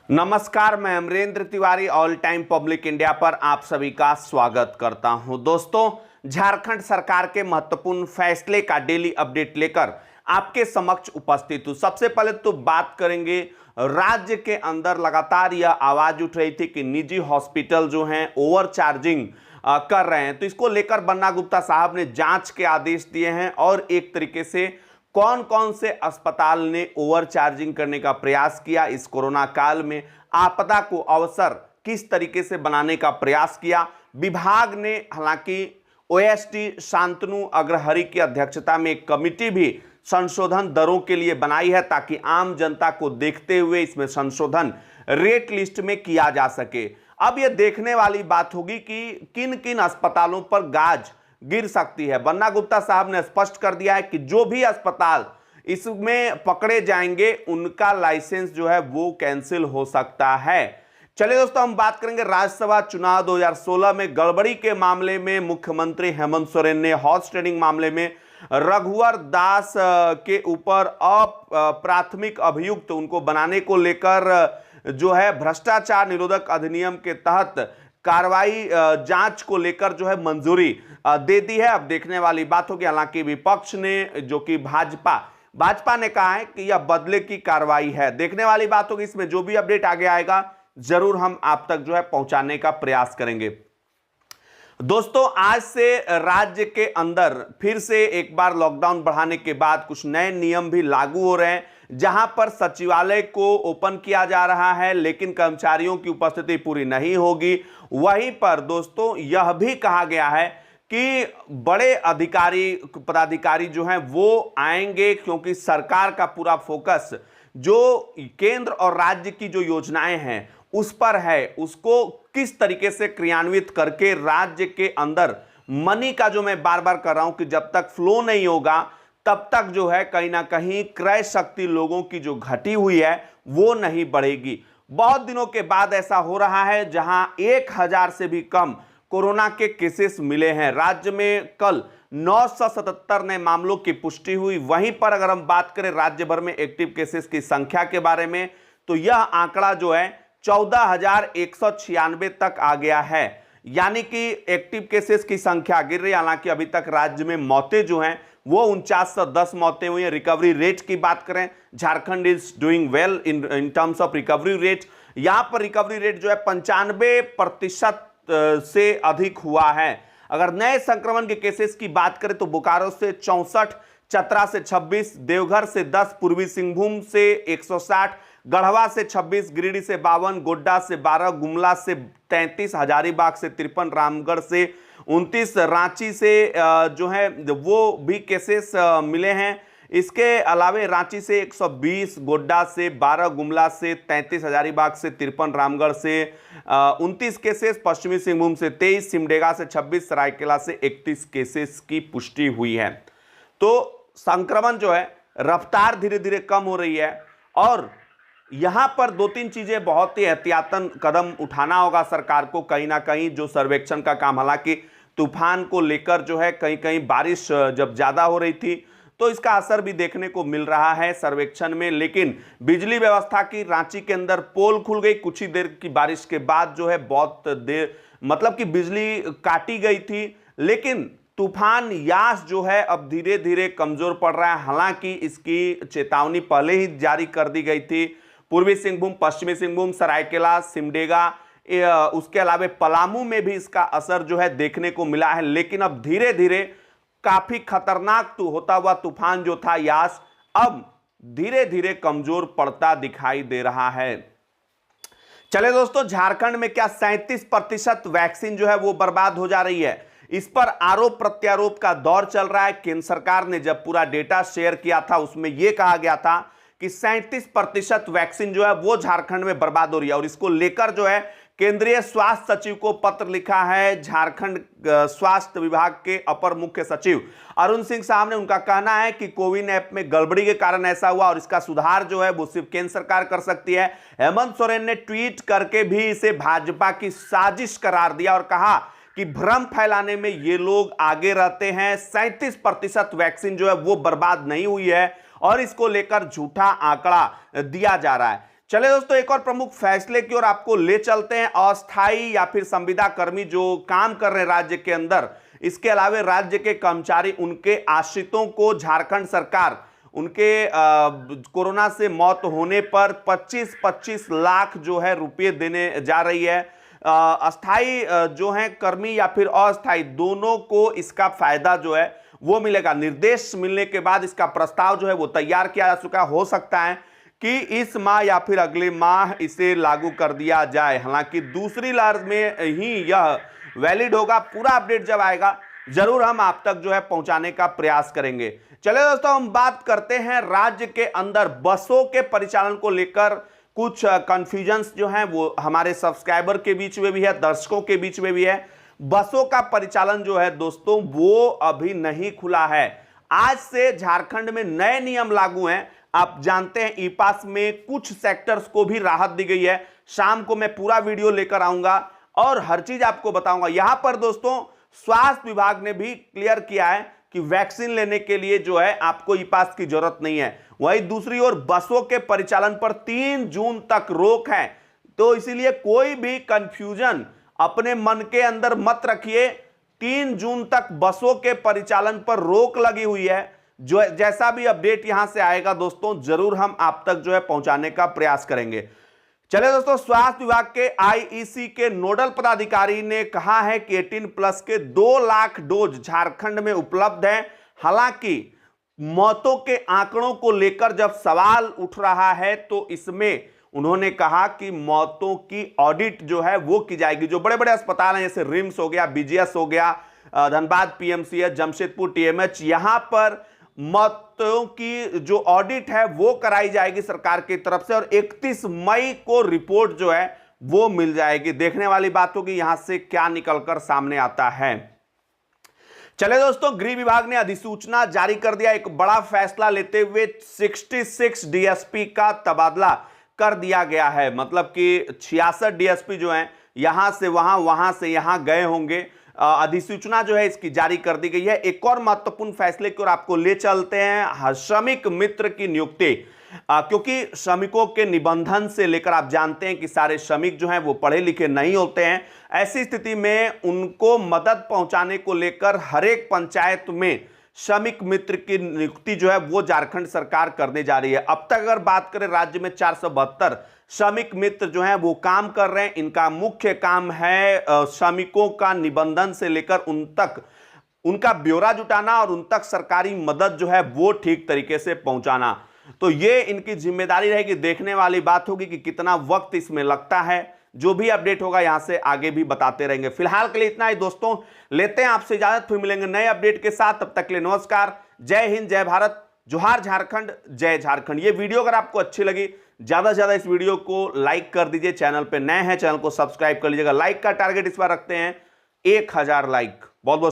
नमस्कार, मैं Amrendra Tiwari all time public India पर आप सभी का स्वागत करता हूं। दोस्तों, झारखंड सरकार के महत्वपूर्ण फैसले का डेली अपडेट लेकर आपके समक्ष उपस्थित हूं। सबसे पहले तो बात करेंगे, राज्य के अंदर लगातार यह आवाज उठ रही थी कि निजी हॉस्पिटल जो हैं ओवर चार्जिंग कर रहे हैं, तो इसको लेकर बन्ना गुप्ता साहब ने जांच के आदेश दिए हैं और एक तरीके से कौन कौन से अस्पताल ने ओवर चार्जिंग करने का प्रयास किया, इस कोरोना काल में आपदा को अवसर किस तरीके से बनाने का प्रयास किया। विभाग ने हालांकि ओएसडी शांतनु अग्रहरि की अध्यक्षता में एक कमिटी भी संशोधन दरों के लिए बनाई है ताकि आम जनता को देखते हुए इसमें संशोधन रेट लिस्ट में किया जा सके। अब यह देखने वाली बात होगी कि किन किन अस्पतालों पर गाज गिर सकती है। बन्ना गुप्ता साहब ने स्पष्ट कर दिया है कि जो भी अस्पताल इसमें पकड़े जाएंगे उनका लाइसेंस जो है वो कैंसिल हो सकता है। चलिए दोस्तों, हम बात करेंगे राज्यसभा चुनाव 2016 में गड़बड़ी के मामले में मुख्यमंत्री हेमंत सोरेन ने हॉर्स ट्रेडिंग मामले में रघुवर दास के ऊपर प्राथमिक अभियुक्त उनको बनाने को लेकर जो है भ्रष्टाचार निरोधक अधिनियम के तहत कार्रवाई जांच को लेकर जो है मंजूरी दे दी है। अब देखने वाली बात होगी। हालांकि विपक्ष ने, जो कि भाजपा ने कहा है कि यह बदले की कार्रवाई है। देखने वाली बात होगी। इसमें जो भी अपडेट आगे आएगा जरूर हम आप तक जो है पहुंचाने का प्रयास करेंगे। दोस्तों, आज से राज्य के अंदर फिर से एक बार लॉकडाउन बढ़ाने के बाद कुछ नए नियम भी लागू हो रहे हैं, जहां पर सचिवालय को ओपन किया जा रहा है लेकिन कर्मचारियों की उपस्थिति पूरी नहीं होगी। वहीं पर दोस्तों यह भी कहा गया है कि बड़े अधिकारी पदाधिकारी जो हैं वो आएंगे, क्योंकि सरकार का पूरा फोकस जो केंद्र और राज्य की जो योजनाएं हैं उस पर है, उसको किस तरीके से क्रियान्वित करके राज्य के अंदर मनी का, जो मैं बार बार कर रहा हूं कि जब तक फ्लो नहीं होगा तब तक जो है कहीं ना कहीं क्रय शक्ति लोगों की जो घटी हुई है वो नहीं बढ़ेगी। बहुत दिनों के बाद ऐसा हो रहा है जहां 1000 से भी कम कोरोना के केसेस मिले हैं। राज्य में कल 977 नए मामलों की पुष्टि हुई। वहीं पर अगर हम बात करें राज्य भर में एक्टिव केसेस की संख्या के बारे में, तो यह आंकड़ा जो है 14,196 तक आ गया है, यानी कि एक्टिव केसेस की संख्या गिर रही है। हालांकि अभी तक राज्य में मौतें जो हैं वो 4910 मौतें हुई हैं। रिकवरी रेट की बात करें, Jharkhand is doing well in terms of recovery rate. यहां पर रिकवरी रेट जो है 95% से अधिक हुआ है। अगर नए संक्रमण के केसेस की बात करें तो बोकारो से 64, चतरा से 26, देवघर से 10, पूर्वी सिंहभूम से 160, गढ़वा से 26, गिरिडीह से 52, गोड्डा से 12, गुमला से 33, हजारीबाग से 53, रामगढ़ से 29, रांची से जो है वो भी केसेस मिले हैं। इसके अलावे रांची से 120, गोड्डा से 12, गुमला से 33, हजारीबाग से 53, रामगढ़ से 29 केसेस, पश्चिमी सिंहभूम से 23, सिमडेगा से 26, सरायकेला से 31 केसेस की पुष्टि हुई है। तो संक्रमण जो है रफ्तार धीरे धीरे कम हो रही है और यहां पर 2-3 चीजें बहुत ही एहतियातन कदम उठाना होगा सरकार को। कहीं ना कहीं जो सर्वेक्षण का काम, हालांकि तूफान को लेकर जो है कहीं कहीं बारिश जब ज्यादा हो रही थी तो इसका असर भी देखने को मिल रहा है सर्वेक्षण में, लेकिन बिजली व्यवस्था की रांची के अंदर पोल खुल गई कुछ ही देर की बारिश के बाद, जो है बहुत देर मतलब कि बिजली काटी गई थी। लेकिन तूफान यास जो है अब धीरे धीरे कमजोर पड़ रहा है। हालांकि इसकी चेतावनी पहले ही जारी कर दी गई थी। पूर्वी सिंहभूम, पश्चिमी सिंहभूम, सरायकेला, सिमडेगा, उसके अलावा पलामू में भी इसका असर जो है देखने को मिला है। लेकिन अब धीरे धीरे काफी खतरनाक होता हुआ तूफान जो था यास अब धीरे धीरे कमजोर पड़ता दिखाई दे रहा है। चले दोस्तों, झारखंड में क्या 37% वैक्सीन जो है वो बर्बाद हो जा रही है, इस पर आरोप प्रत्यारोप का दौर चल रहा है। केंद्र सरकार ने जब पूरा डेटा शेयर किया था उसमें यह कहा गया था कि 37% वैक्सीन जो है वो झारखंड में बर्बाद हो रही है और इसको लेकर जो है केंद्रीय स्वास्थ्य सचिव को पत्र लिखा है झारखंड स्वास्थ्य विभाग के अपर मुख्य सचिव अरुण सिंह साहब ने। उनका कहना है कि कोविन ऐप में गड़बड़ी के कारण ऐसा हुआ और इसका सुधार जो है वो सिर्फ केंद्र सरकार कर सकती है। हेमंत सोरेन ने ट्वीट करके भी इसे भाजपा की साजिश करार दिया और कहा कि भ्रम फैलाने में ये लोग आगे रहते हैं। 37% वैक्सीन जो है वो बर्बाद नहीं हुई है और इसको लेकर झूठा आंकड़ा दिया जा रहा है। चले दोस्तों, एक और प्रमुख फैसले की ओर आपको ले चलते हैं। अस्थायी या फिर संविदा कर्मी जो काम कर रहे हैं राज्य के अंदर, इसके अलावा राज्य के कर्मचारी, उनके आश्रितों को झारखंड सरकार उनके कोरोना से मौत होने पर 25-25 लाख जो है रुपये देने जा रही है। अस्थाई जो है कर्मी या फिर अस्थाई, दोनों को इसका फायदा जो है वो मिलेगा। निर्देश मिलने के बाद इसका प्रस्ताव जो है वो तैयार किया जा चुका। हो सकता है कि इस माह या फिर अगले माह इसे लागू कर दिया जाए। हालांकि दूसरी लहर में ही यह वैलिड होगा। पूरा अपडेट जब आएगा जरूर हम आप तक जो है पहुंचाने का प्रयास करेंगे। चलिए दोस्तों, हम बात करते हैं राज्य के अंदर बसों के परिचालन को लेकर कुछ कंफ्यूजन्स जो हैं वो हमारे सब्सक्राइबर के बीच में भी है, दर्शकों के बीच में भी है। बसों का परिचालन जो है दोस्तों वो अभी नहीं खुला है। आज से झारखंड में नए नियम लागू हैं। आप जानते हैं ई पास में कुछ सेक्टर्स को भी राहत दी गई है। शाम को मैं पूरा वीडियो लेकर आऊंगा और हर चीज आपको बताऊंगा। यहां पर दोस्तों स्वास्थ्य विभाग ने भी क्लियर किया है कि वैक्सीन लेने के लिए जो है आपको ई पास की जरूरत नहीं है। वहीं दूसरी ओर बसों के परिचालन पर 3 जून तक रोक है। तो इसीलिए कोई भी कंफ्यूजन अपने मन के अंदर मत रखिए। 3 जून तक बसों के परिचालन पर रोक लगी हुई है। जो जैसा भी अपडेट यहां से आएगा दोस्तों जरूर हम आप तक जो है पहुंचाने का प्रयास करेंगे। चलिए दोस्तों, स्वास्थ्य विभाग के आईईसी के नोडल पदाधिकारी ने कहा है कि 18+ के 2 लाख डोज झारखंड में उपलब्ध है। हालांकि मौतों के आंकड़ों को लेकर जब सवाल उठ रहा है तो इसमें उन्होंने कहा कि मौतों की ऑडिट जो है वो की जाएगी। जो बड़े बड़े अस्पताल हैं जैसे रिम्स हो गया, बीजीएस हो गया, धनबाद पीएमसीएच, जमशेदपुर टीएमएच, यहां पर मौतों की जो ऑडिट है वो कराई जाएगी सरकार की तरफ से और 31 मई को रिपोर्ट जो है वो मिल जाएगी। देखने वाली बात होगी यहां से क्या निकलकर सामने आता है। चले दोस्तों, गृह विभाग ने अधिसूचना जारी कर दिया। एक बड़ा फैसला लेते हुए 66 डीएसपी का तबादला कर दिया गया है। मतलब कि 66 डीएसपी जो हैं यहां से वहां, वहां से यहां गए होंगे। अधिसूचना जो है इसकी जारी कर दी गई है। एक और महत्वपूर्ण फैसले की ओर आपको ले चलते हैं, श्रमिक मित्र की नियुक्ति। क्योंकि श्रमिकों के निबंधन से लेकर आप जानते हैं कि सारे श्रमिक जो हैं वो पढ़े लिखे नहीं होते हैं। ऐसी स्थिति में उनको मदद पहुंचाने को लेकर हर एक पंचायत में श्रमिक मित्र की नियुक्ति जो है वो झारखंड सरकार करने जा रही है। अब तक अगर बात करें राज्य में 472 श्रमिक मित्र जो हैं वो काम कर रहे हैं। इनका मुख्य काम है श्रमिकों का निबंधन से लेकर उन तक उनका ब्यौरा जुटाना और उन तक सरकारी मदद जो है वो ठीक तरीके से पहुंचाना। तो ये इनकी जिम्मेदारी रहेगी। देखने वाली बात होगी कि कितना वक्त इसमें लगता है। जो भी अपडेट होगा यहां से आगे भी बताते रहेंगे। फिलहाल के लिए इतना ही दोस्तों, लेते हैं आपसे इजाजत, फिर मिलेंगे नए अपडेट के साथ। तब तक के लिए नमस्कार, जय हिंद, जय भारत, जोहार झारखंड, जय झारखंड। ये वीडियो अगर आपको अच्छी लगी ज्यादा से ज्यादा इस वीडियो को लाइक कर दीजिए। चैनल पे नए हैं चैनल को सब्सक्राइब कर लीजिएगा। लाइक का टारगेट इस बार रखते हैं 1000 लाइक। बहुत बहुत